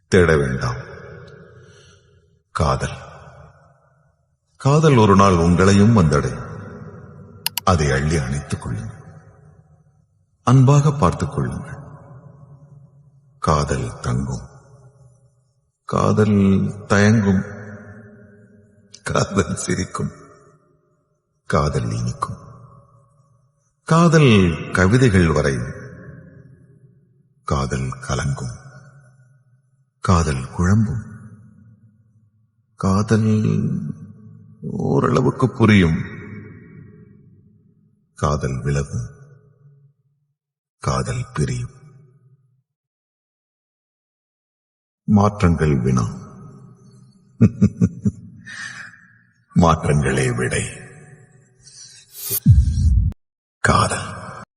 தேட வேண்டாம். காதல் காதல் ஒரு நாள் உங்களையும் வந்தடையும். அதை அள்ளி அணைத்துக் கொள்ளுங்கள். அன்பாக பார்த்துக் கொள்ளுங்கள். காதல் தங்கும். காதல் தயங்கும். காதல் சிரிக்கும். காதல் இனிக்கும். காதல் கவிதைகள் வரையும். காதல் கலங்கும். காதல் குழம்பும். காதல் ஓரளவுக்கு புரியும். காதல் விலகும். காதல் பிரியும். மாற்றங்கள் வினா, மாற்றங்களே விடை. காதல்